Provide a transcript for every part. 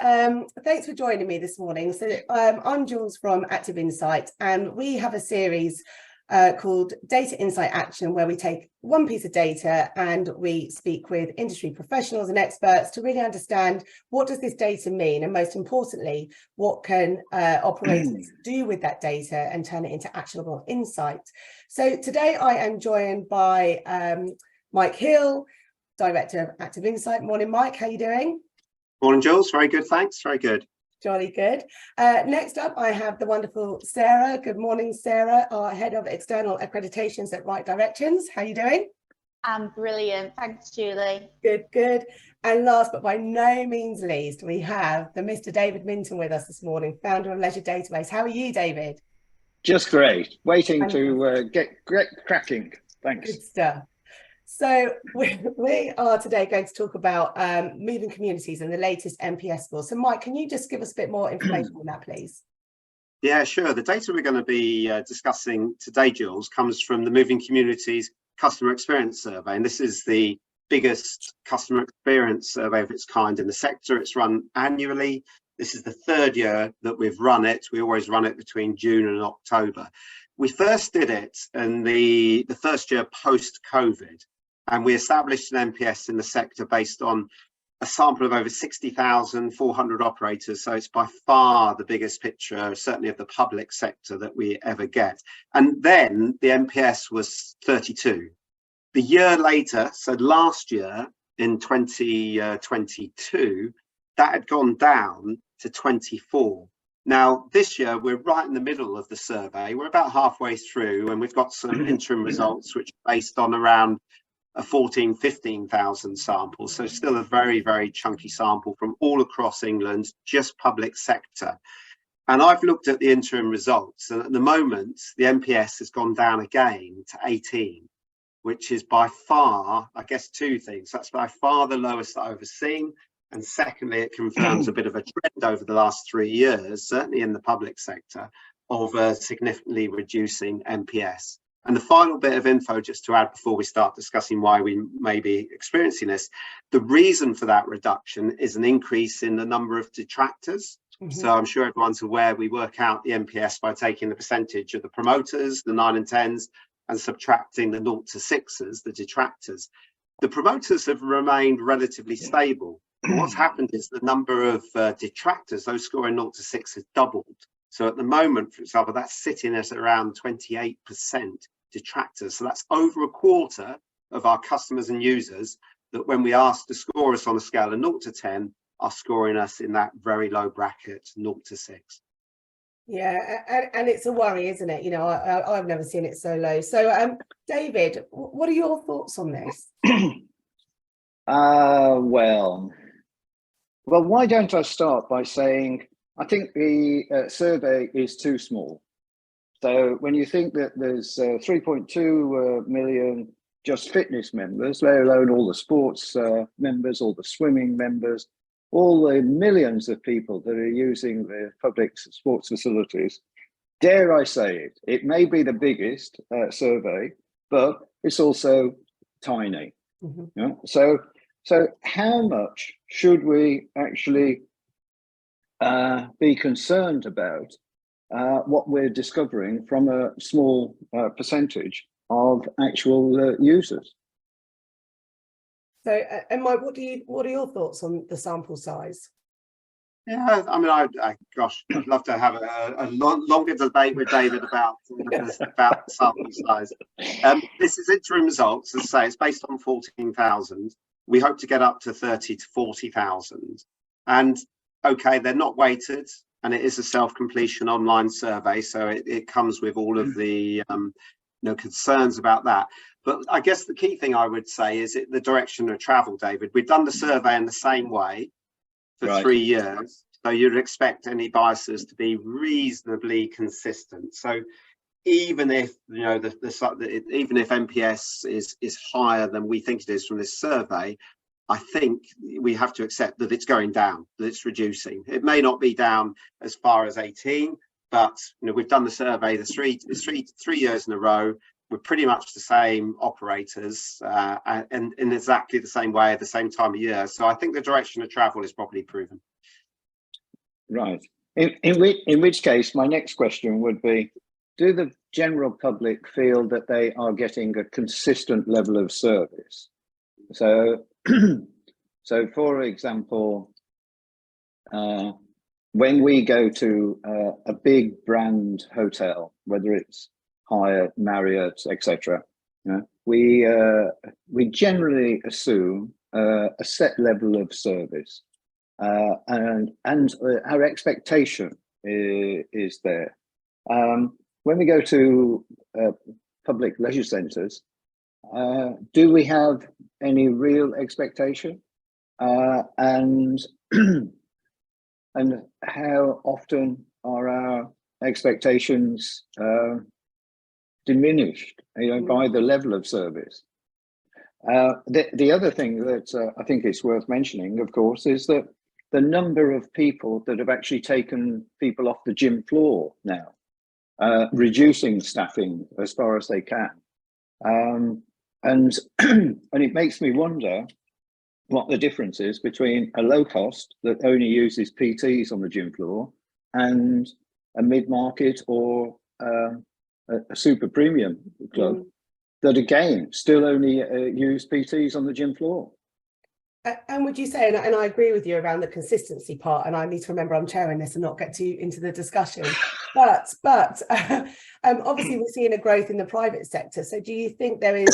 Thanks for joining me this morning. I'm Jules from Active Insight, and we have a series called Data Insight Action, where we take one piece of data and we speak with industry professionals and experts to really understand what does this data mean, and most importantly, what can operators do with that data and turn it into actionable insight. So today I am joined by Mike Hill, Director of Active Insight. Morning, Mike. How are you doing? Morning, Jules. Very good, thanks. Very good. Jolly good. Next up, I have the wonderful Sarah. Good morning, Sarah, our Head of External Accreditations at Right Directions. How are you doing? I'm brilliant. Thanks, Julie. Good, good. And last but by no means least, we have the Mr. David Minton with us this morning, founder of Leisure Database. How are you, David? Just great. Waiting to get cracking. Thanks. Good stuff. So we are today going to talk about moving communities and the latest NPS score. So Mike, can you just give us a bit more information on that, please? Yeah, sure. The data we're going to be discussing today, Jules, comes from the Moving Communities Customer Experience Survey. And this is the biggest customer experience survey of its kind in the sector. It's run annually. This is the third year that we've run it. We always run it between June and October. We first did it in the first year post-COVID. And we established an NPS in the sector based on a sample of over 60,400 operators. So it's by far the biggest picture, certainly of the public sector, that we ever get. And then the NPS was 32. The year later, so last year in 2022, that had gone down to 24. Now, this year, we're right in the middle of the survey. We're about halfway through, and we've got some interim results, which are based on around 15,000 samples. So still a very, very chunky sample from all across England, just public sector. And I've looked at the interim results, and at the moment, the NPS has gone down again to 18, which is by far, I guess, two things. That's by far the lowest that I've ever seen. And secondly, it confirms a bit of a trend over the last 3 years, certainly in the public sector, of significantly reducing NPS. And the final bit of info, just to add before we start discussing why we may be experiencing this, the reason for that reduction is an increase in the number of detractors. So I'm sure everyone's aware we work out the NPS by taking the percentage of the promoters, the 9 and 10s, and subtracting the 0 to 6s, the detractors. The promoters have remained relatively stable. But what's happened is the number of detractors, those scoring 0 to 6, has doubled. So at the moment, for example, that's sitting at around 28% detractors. So that's over a quarter of our customers and users that when we ask to score us on a scale of 0 to 10, are scoring us in that very low bracket, 0 to 6. Yeah, and it's a worry, isn't it? You know, I've never seen it so low. So, David, what are your thoughts on this? Well, why don't I start by saying I think the survey is too small. So when you think that there's 3.2 million just fitness members, let alone all the sports members, all the swimming members, all the millions of people that are using the public sports facilities, dare I say it, it may be the biggest survey, but it's also tiny. Yeah? So how much should we actually be concerned about what we're discovering from a small percentage of actual users? So, and Mike, what are your thoughts on the sample size? Yeah, I mean, gosh, I'd love to have a longer debate with David about sample size. This is interim results. As I say, it's based on 14,000. We hope to get up to 30 to 40,000. And okay, they're not weighted, and it is a self-completion online survey, so it comes with all of the concerns about that. But I guess the key thing I would say is the direction of travel, David. We've done the survey in the same way for 3 years, so you'd expect any biases to be reasonably consistent. So even if even if NPS is higher than we think it is from this survey, I think we have to accept that it's going down, that it's reducing. It may not be down as far as 18, but we've done the survey the three years in a row. We're pretty much the same operators and in exactly the same way at the same time of year. So I think the direction of travel is probably proven. Right. In which case, my next question would be, do the general public feel that they are getting a consistent level of service? So, so for example, when we go to a big brand hotel, whether it's Hyatt, Marriott, etc., we generally assume a set level of service, and our expectation is there. When we go to public leisure centres, do we have any real expectation? And and how often are our expectations diminished, by the level of service? The other thing that I think is worth mentioning, of course, is that the number of people that have actually taken people off the gym floor now, reducing staffing as far as they can. And and it makes me wonder what the difference is between a low cost that only uses PTs on the gym floor and a mid-market or a super premium club that again still only use PTs on the gym floor. And would you say, and I agree with you around the consistency part, and I need to remember I'm chairing this and not get too into the discussion, but obviously we're seeing a growth in the private sector. So do you think there is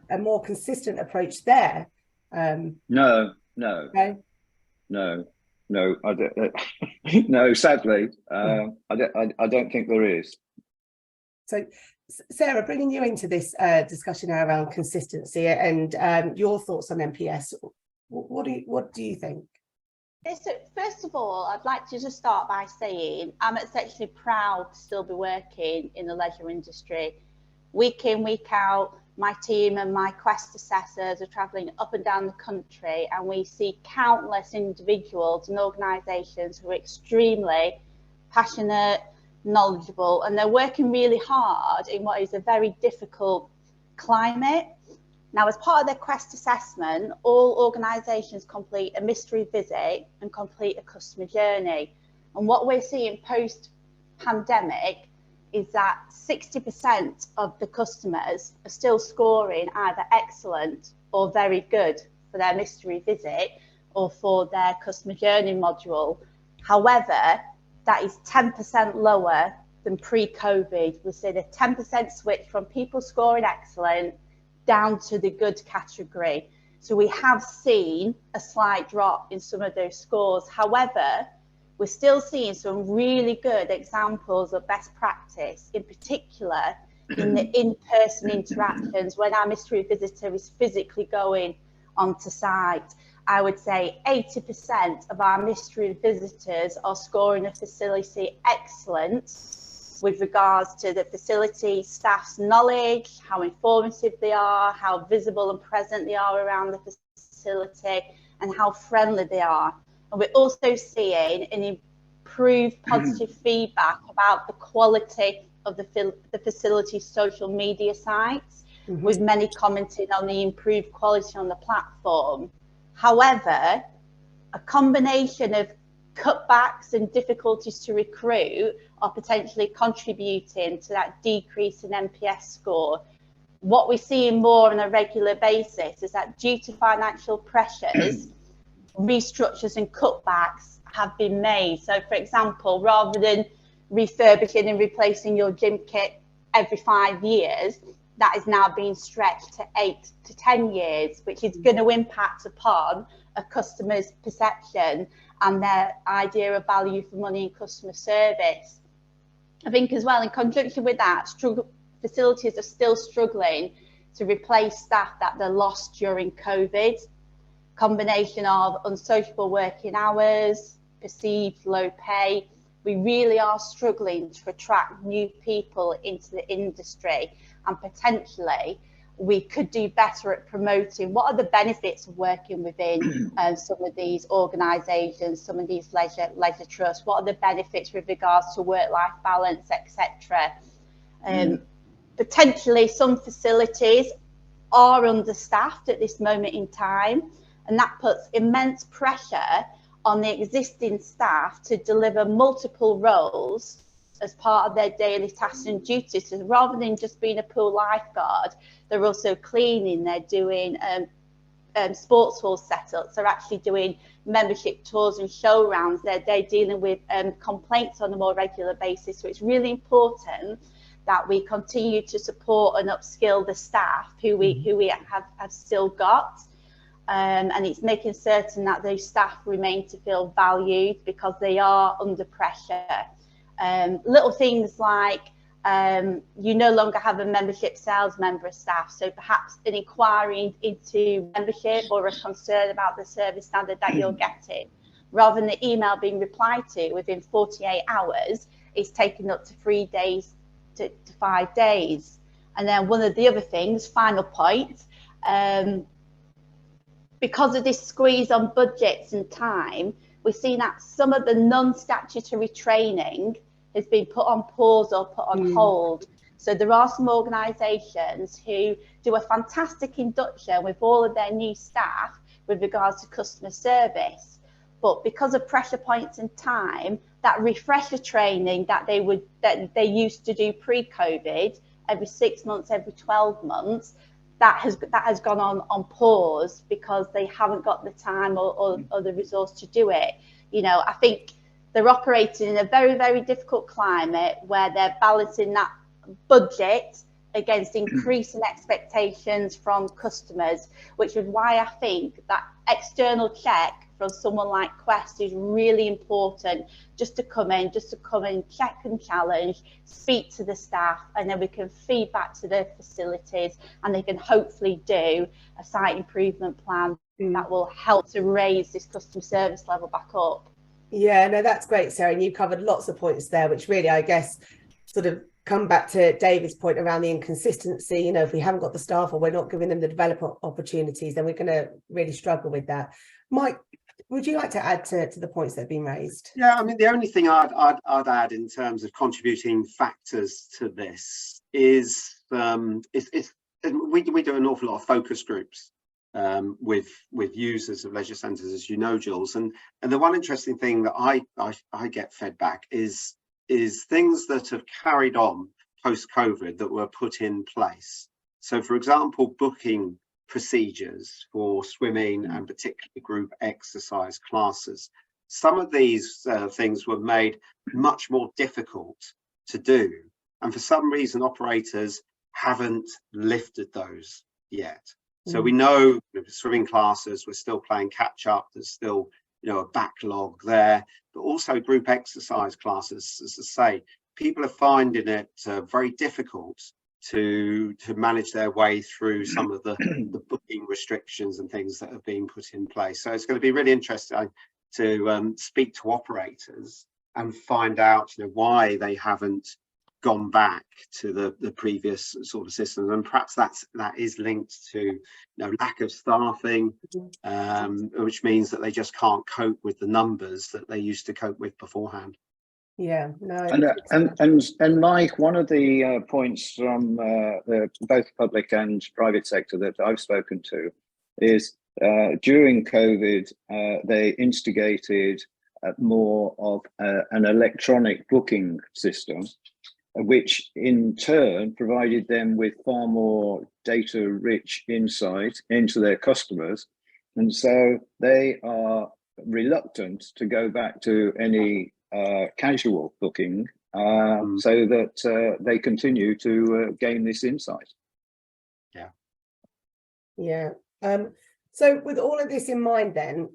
a more consistent approach there? No, I don't, no, sadly, I don't think there is. So, Sarah, bringing you into this discussion around consistency and your thoughts on NPS, what do you think? First of all, I'd like to just start by saying I'm exceptionally proud to still be working in the leisure industry. Week in, week out, my team and my Quest assessors are travelling up and down the country, and we see countless individuals and organisations who are extremely passionate, knowledgeable, and they're working really hard in what is a very difficult climate. Now, as part of their Quest assessment, all organisations complete a mystery visit and complete a customer journey. And what we're seeing post-pandemic is that 60% of the customers are still scoring either excellent or very good for their mystery visit or for their customer journey module. However, that is 10% lower than pre-COVID. We've seen a 10% switch from people scoring excellent down to the good category. So we have seen a slight drop in some of those scores. However, we're still seeing some really good examples of best practice, in particular in the in-person interactions when our mystery visitor is physically going onto site. I would say 80% of our mystery visitors are scoring a facility excellent with regards to the facility staff's knowledge, how informative they are, how visible and present they are around the facility, and how friendly they are. And we're also seeing an improved positive feedback about the quality of the facility's social media sites, with many commenting on the improved quality on the platform. However, a combination of cutbacks and difficulties to recruit are potentially contributing to that decrease in NPS score. What we're seeing more on a regular basis is that due to financial pressures, restructures and cutbacks have been made. So, for example, rather than refurbishing and replacing your gym kit every 5 years, that is now being stretched to 8 to 10 years, which is going to impact upon a customer's perception and their idea of value for money in customer service. I think as well, in conjunction with that, facilities are still struggling to replace staff that they lost during COVID. Combination of unsociable working hours, perceived low pay. We really are struggling to attract new people into the industry, and potentially we could do better at promoting what are the benefits of working within some of these organisations, some of these leisure trusts, what are the benefits with regards to work-life balance, etc. Potentially some facilities are understaffed at this moment in time, and that puts immense pressure on the existing staff to deliver multiple roles as part of their daily tasks and duties. So rather than just being a pool lifeguard, they're also cleaning, they're doing sports hall setups, they're actually doing membership tours and show rounds, they're dealing with complaints on a more regular basis. So it's really important that we continue to support and upskill the staff who we have still got. And it's making certain that those staff remain to feel valued because they are under pressure. Little things like you no longer have a membership sales member of staff, so perhaps an inquiry into membership or a concern about the service standard that you're getting, rather than the email being replied to within 48 hours, it's taken up to 3 days to 5 days. And then one of the other things, final point, because of this squeeze on budgets and time, we've seen that some of the non-statutory training has been put on pause or put on hold. So there are some organisations who do a fantastic induction with all of their new staff with regards to customer service. But because of pressure points and time, that refresher training that they used to do pre-COVID, every 6 months, every 12 months, that has gone on pause because they haven't got the time or the resource to do it. You know, I think they're operating in a very, very difficult climate where they're balancing that budget against increasing expectations from customers, which is why I think that external check from someone like Quest is really important, just to come in, check and challenge, speak to the staff, and then we can feed back to the facilities and they can hopefully do a site improvement plan that will help to raise this customer service level back up. Yeah, no, that's great, Sarah. And you covered lots of points there, which really, I guess, sort of come back to David's point around the inconsistency. You know, if we haven't got the staff or we're not giving them the development opportunities, then we're going to really struggle with that. Mike, would you like to add to the points that have been raised? Yeah, I mean, the only thing I'd add in terms of contributing factors to this is we do an awful lot of focus groups with users of leisure centres, as you know, Jules, and the one interesting thing that I get fed back is things that have carried on post-COVID that were put in place. So, for example, booking procedures for swimming and particularly group exercise classes. Some of these things were made much more difficult to do, and for some reason operators haven't lifted those yet. So we know swimming classes, we're still playing catch up, there's still, you know, a backlog there, but also group exercise classes, as I say, people are finding it very difficult to manage their way through some of the booking restrictions and things that have been put in place. So it's going to be really interesting to speak to operators and find out, you know, why they haven't gone back to the previous sort of system, and perhaps that is linked to, you know, lack of staffing, which means that they just can't cope with the numbers that they used to cope with beforehand. Yeah, no. And Mike, one of the points from both public and private sector that I've spoken to is during COVID, they instigated more of an electronic booking system, which in turn provided them with far more data-rich insight into their customers. And so they are reluctant to go back to any casual booking so that they continue to gain this insight. Yeah. So with all of this in mind then,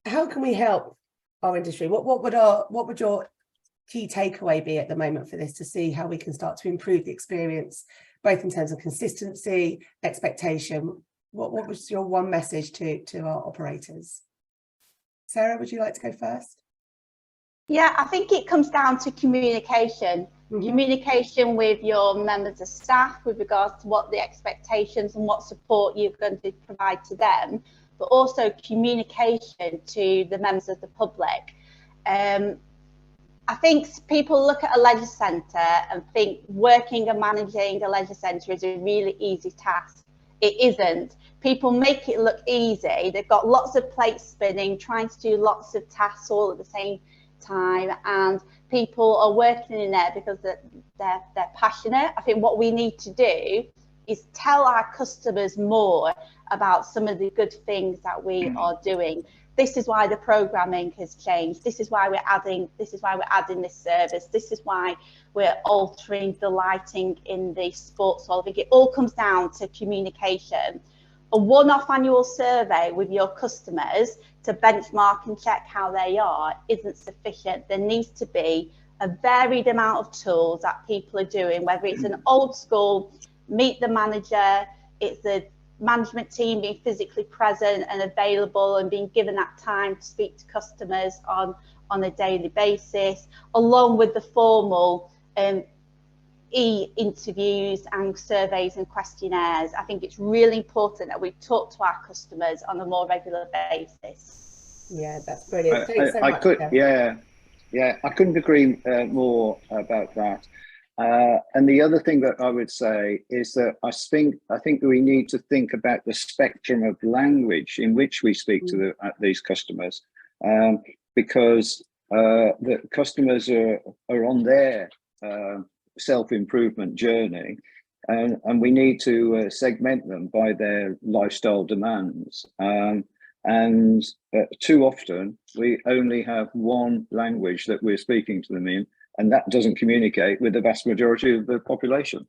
how can we help our industry? What would your key takeaway be at the moment for this, to see how we can start to improve the experience, both in terms of consistency, expectation? What was your one message to our operators? Sarah, would you like to go first? Yeah, I think it comes down to communication. Communication with your members of staff with regards to what the expectations and what support you're going to provide to them, but also communication to the members of the public. I think people look at a leisure centre and think working and managing a leisure centre is a really easy task. it isn't. People make it look easy. They've got lots of plates spinning, trying to do lots of tasks all at the same time, and people are working in there because they're passionate. I think what we need to do is tell our customers more about some of the good things that we are doing. This is why the programming has changed. This is why we're adding this service. This is why we're altering the lighting in the sports hall. I think it all comes down to communication. A one-off annual survey with your customers to benchmark and check how they are isn't sufficient. There needs to be a varied amount of tools that people are doing, whether it's an old school meet the manager, it's the management team being physically present and available and being given that time to speak to customers on a daily basis, along with the formal e-interviews and surveys and questionnaires. I think it's really important that we talk to our customers on a more regular basis. Yeah, that's brilliant. Thanks so much. I couldn't agree more about that. And the other thing that I would say is that I think we need to think about the spectrum of language in which we speak to these customers, because the customers are on their self-improvement journey, and we need to segment them by their lifestyle demands. And too often we only have one language that we're speaking to them in, and that doesn't communicate with the vast majority of the population.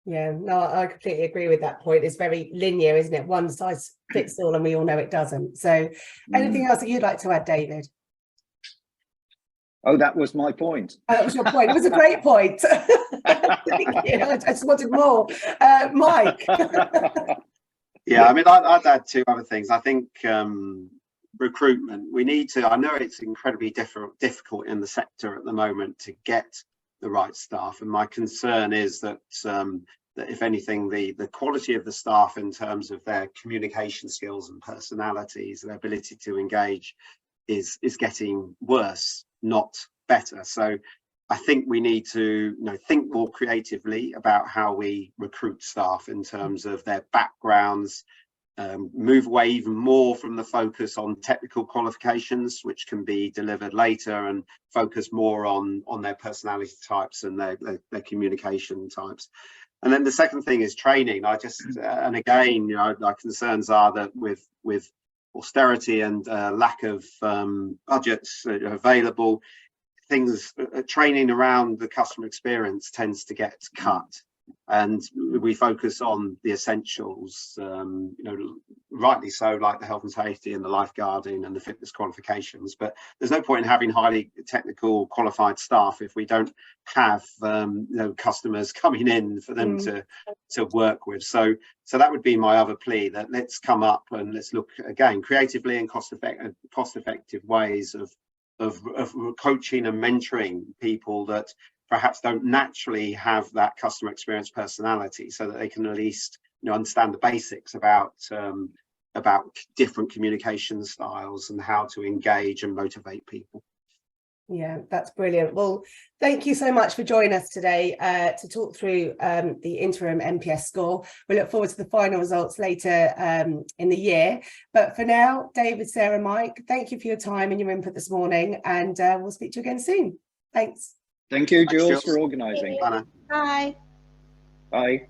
Yeah, no, I completely agree with that point. It's very linear, isn't it? One size fits all, and we all know it doesn't. So anything else that you'd like to add, David? Oh, that was my point. Oh, that was your point. It was a great point. Thank you. I just wanted more. Mike. Yeah, I mean, I'd add two other things. I think recruitment, we need to, I know it's incredibly difficult in the sector at the moment to get the right staff, and my concern is that that if anything, the quality of the staff in terms of their communication skills and personalities and ability to engage is getting worse, not better. So I think we need to think more creatively about how we recruit staff in terms of their backgrounds, move away even more from the focus on technical qualifications, which can be delivered later, and focus more on their personality types and their communication types. And then the second thing is training. And again, our concerns are that with austerity and lack of budgets available, training around the customer experience tends to get cut, and we focus on the essentials, rightly so, like the health and safety and the lifeguarding and the fitness qualifications. But there's no point in having highly technical qualified staff if we don't have customers coming in for them to work with. So that would be my other plea, that let's come up and let's look again creatively and cost effective ways of coaching and mentoring people that perhaps don't naturally have that customer experience personality, so that they can at least understand the basics about different communication styles and how to engage and motivate people. Yeah, that's brilliant. Well, thank you so much for joining us today to talk through the interim NPS score. We look forward to the final results later in the year. But for now, David, Sarah, Mike, thank you for your time and your input this morning, and we'll speak to you again soon. Thanks. Thank you, Jules, for organising. Bye. Bye.